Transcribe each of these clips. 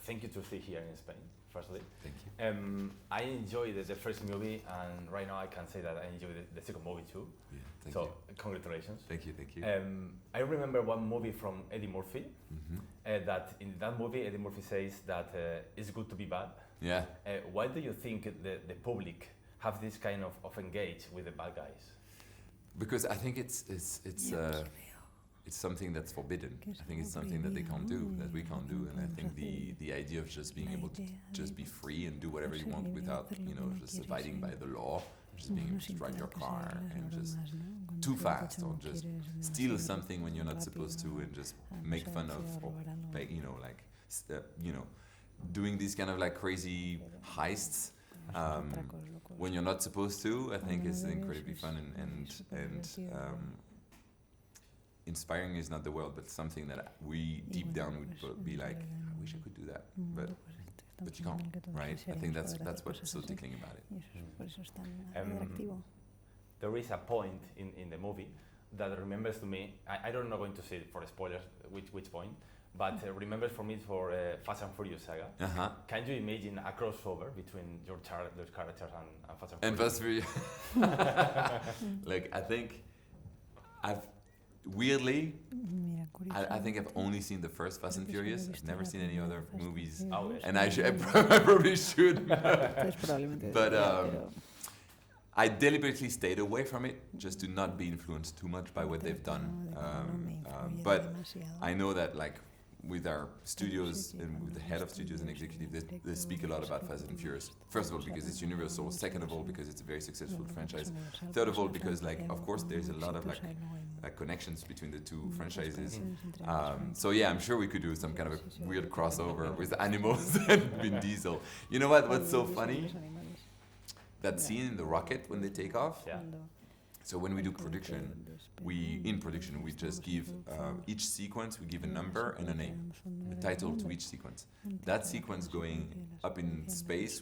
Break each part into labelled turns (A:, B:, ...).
A: thank you to stay here in Spain, firstly.
B: Thank you.
A: I enjoyed the first movie, and right now I can say that I enjoyed the second movie too.
B: Yeah, thank
A: So,
B: you.
A: congratulations.
B: Thank you, thank you.
A: I remember one movie from Eddie Murphy,
B: Mm-hmm.
A: that in that movie Eddie Murphy says that it's good to be bad.
B: Yeah.
A: Why do you think the public have this kind of engage with the bad guys?
B: Because I think it's something that's forbidden. I think it's something that they can't do, that we can't do. And I think the idea of just being able to just be free and do whatever you want without, just abiding by the law, just being able to drive your car and just too fast or just steal something when you're not supposed to and just make fun of, or doing these kind of like crazy heists when you're not supposed to. I think is incredibly fun and inspiring is not the word, but something that we deep down would be like, I wish I could do that, but you can't, right? I think that's what's so tickling about it.
A: There is a point in the movie that remembers to me, I don't know going to say it for spoilers which point, but remembers for me for Fast and Furious saga.
B: Uh-huh.
A: Can you imagine a crossover between your those characters and Fast and
B: And
A: Furious?
B: Fast Furious. Like, I think weirdly, I think I've only seen the first Fast and Furious. I've never seen any other movies,
A: Oh, yes.
B: and I probably should. But I deliberately stayed away from it just to not be influenced too much by what they've done. But I know that like with our studios and with the head of studios and executive, they speak a lot about Fast and Furious. First of all, because it's universal. Second of all, because it's a very successful franchise. Third of all, because like of course there's a lot of like connections between the two franchises. So yeah, I'm sure we could do some kind of a weird crossover with animals and Vin Diesel. You know what? What's so funny? That scene in the rocket when they take off.
A: Yeah.
B: So when we do production, we just give each sequence, we give a number and a name, a title to each sequence. That sequence going up in space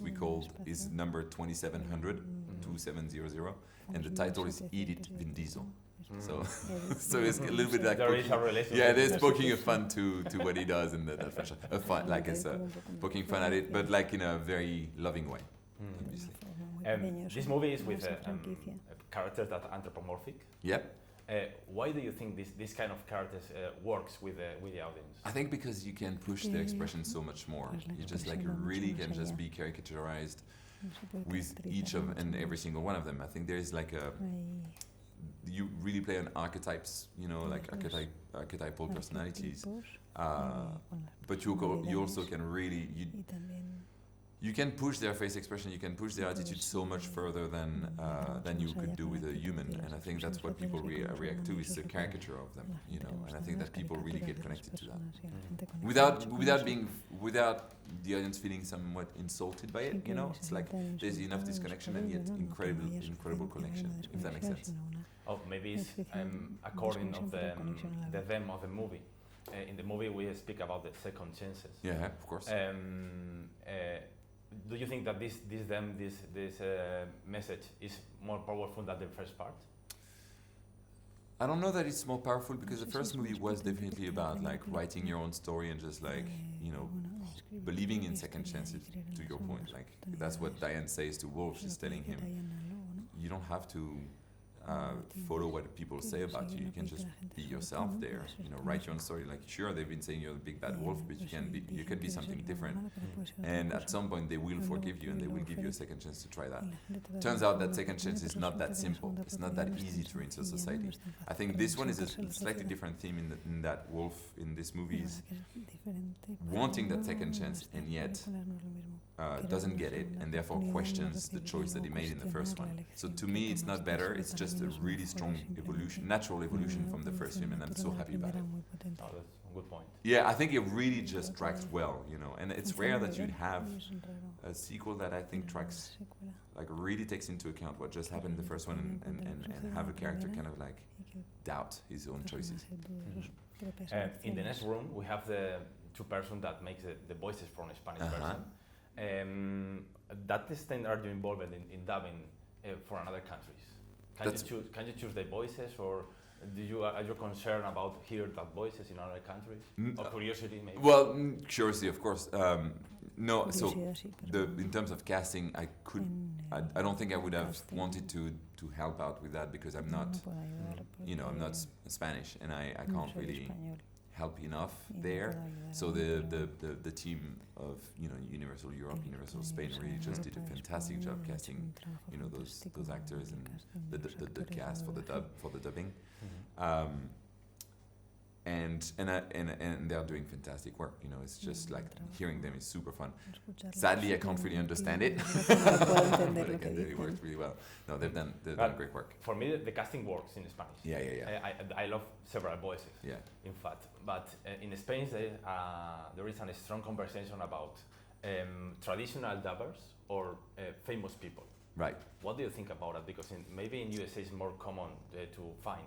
B: is number 2700, 2700, and the title is Eat It, Vin Diesel. So it's a little bit like
A: there is a relationship.
B: yeah, there's poking a fun to what he does in that franchise. A fun, like it's poking fun at it, but like in a very loving way, obviously.
A: This movie is with characters that are anthropomorphic.
B: Yep.
A: Why do you think this kind of characters works with the audience?
B: I think because you can push the expression so much more. You just like really can just be caricaturized with each of and every single one of them. I think there is like you really play on archetypes, like archetypal personalities. But you also can really you can push their face expression, you can push their attitude so much further than you could do with a human, and I think that's what people react to, is the caricature of them, and I think that people really get connected to that, without the audience feeling somewhat insulted by it, it's like there's enough disconnection and yet incredible connection, if that makes sense.
A: Oh, maybe it's according of the theme of the movie. In the movie we speak about the second chances.
B: Yeah, of course.
A: Do you think that this message is more powerful than the first part?
B: I don't know that it's more powerful, because the first movie was definitely about like writing your own story and just like believing in second chances. To your point, like that's what Diane says to Wolf. She's telling him, you don't have to follow what people say about you. You can just be yourself there. Write your own story. Like, sure, they've been saying you're the big bad wolf, but you can be something different. And at some point, they will forgive you and they will give you a second chance to try that. Turns out that second chance is not that simple. It's not that easy to enter society. I think this one is a slightly different theme in that Wolf in this movie is wanting that second chance and yet doesn't get it, and therefore questions the choice that he made in the first one. So to me, it's not better. It's just a really strong evolution, natural evolution from the first film, and I'm so happy about it.
A: Oh, that's a good point.
B: Yeah, I think it really just tracks well, and it's rare that you'd have a sequel that I think tracks, like really takes into account what just happened in the first one and have a character kind of like doubt his own choices.
A: In the next room, we have the two persons that makes the voices from a Spanish person. That extent are you involved in dubbing for another countries? Can you choose the voices, or Are you concerned about hearing that voices in other countries? Or curiosity, maybe?
B: Well, curiosity, of course. No, so in terms of casting, I don't think I would have wanted to help out with that because I'm not, I'm not Spanish and I can't really help enough there. So the team of Universal Europe, Universal Spain really just did a fantastic job casting those actors and the cast for the dubbing. And they're doing fantastic work. It's just like hearing them is super fun. Sadly, I can't really understand it, but again, it works really well. No, they've done great work.
A: For me, the casting works in Spanish.
B: Yeah.
A: I love several voices.
B: Yeah.
A: In fact, but in Spain there is a strong conversation about traditional dubbers or famous people.
B: Right.
A: What do you think about it? Because maybe in USA it's more common to find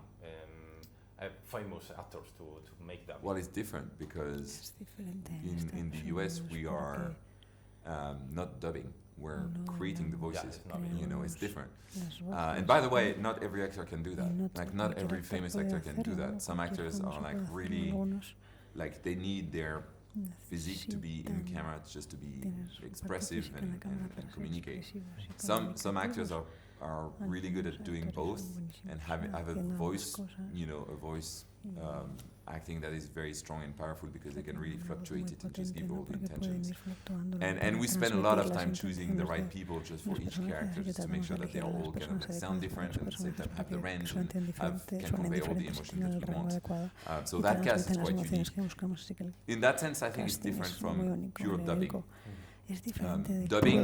A: famous actors to make that.
B: Well, it's different because in the US we are not dubbing, we're creating the voices. It's different. And by the way, not every actor can do that. Like not every famous actor can do that. Some actors are like really, like they need their physique to be in camera just to be expressive and communicate. Some actors are really good at doing both and have a voice, acting that is very strong and powerful because they can really fluctuate it and just give all the intentions. And we spend a lot of time choosing the right people just for each character, just to make sure that they all kind of sound different and at the same time have the range and can convey all the emotion that we want. So that cast is quite unique. In that sense, I think it's different from pure dubbing. Dubbing,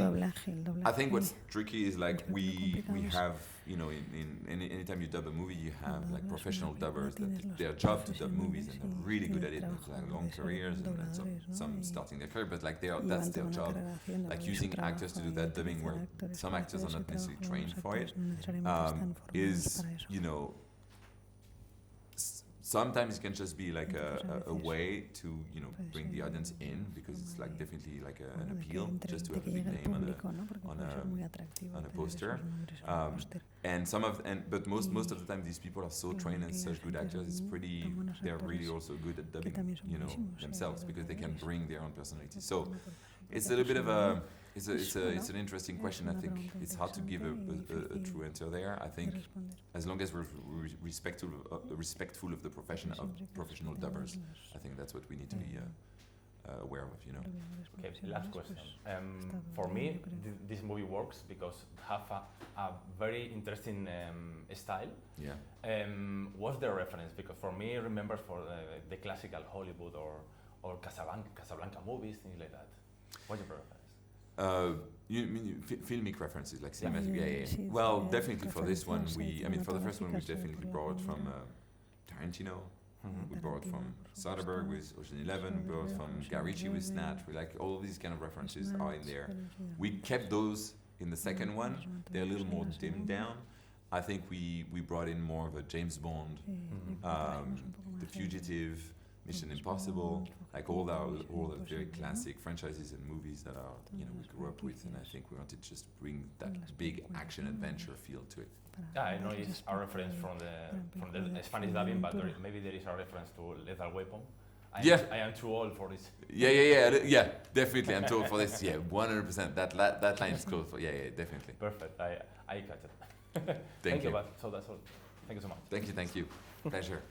B: I think what's tricky is like we have, anytime you dub a movie, you have like professional dubbers that their job to dub movies and they're really good at it, and like long careers and some starting their career, but like that's their job. Like using actors to do that dubbing where some actors are not necessarily trained for it, is, sometimes it can just be like a way to bring the audience in because it's like definitely like an appeal just to have a big name on a poster. But most of the time these people are so trained and such good actors. They're really also good at dubbing themselves because they can bring their own personality. So it's a little bit of it's an interesting question. I think it's hard to give a true answer there. I think as long as we're respectful of the profession of professional dubbers, I think that's what we need to be aware of.
A: Okay, last question. For me, this movie works because it have a very interesting style.
B: Yeah.
A: What's the reference? Because for me, remember for the classical Hollywood or Casablanca movies, things like that. What's your reference?
B: You mean filmic references, like cinematic? Yeah. Well, definitely for this one, for the first one, we definitely borrowed from Tarantino. We borrowed from Soderbergh with Ocean 11. We borrowed from Guy Ritchie with Snatch. We like all of these kind of references are in there. We kept those in the second one. They're a little more dimmed down. I think we brought in more of a James Bond, The Fugitive, Mission Impossible, like all the very classic franchises and movies that are we grew up with, and I think we wanted to just bring that big action adventure feel to it.
A: Yeah, I know it's a reference from the Spanish dubbing, but maybe there is a reference to Lethal Weapon. I am too old for this.
B: Yeah, definitely. I'm too old for this. Yeah, 100%. That line is close for. Yeah, definitely.
A: Perfect. I catch it.
B: Thank you.
A: So that's all. Thank you so much.
B: Thank you. Pleasure.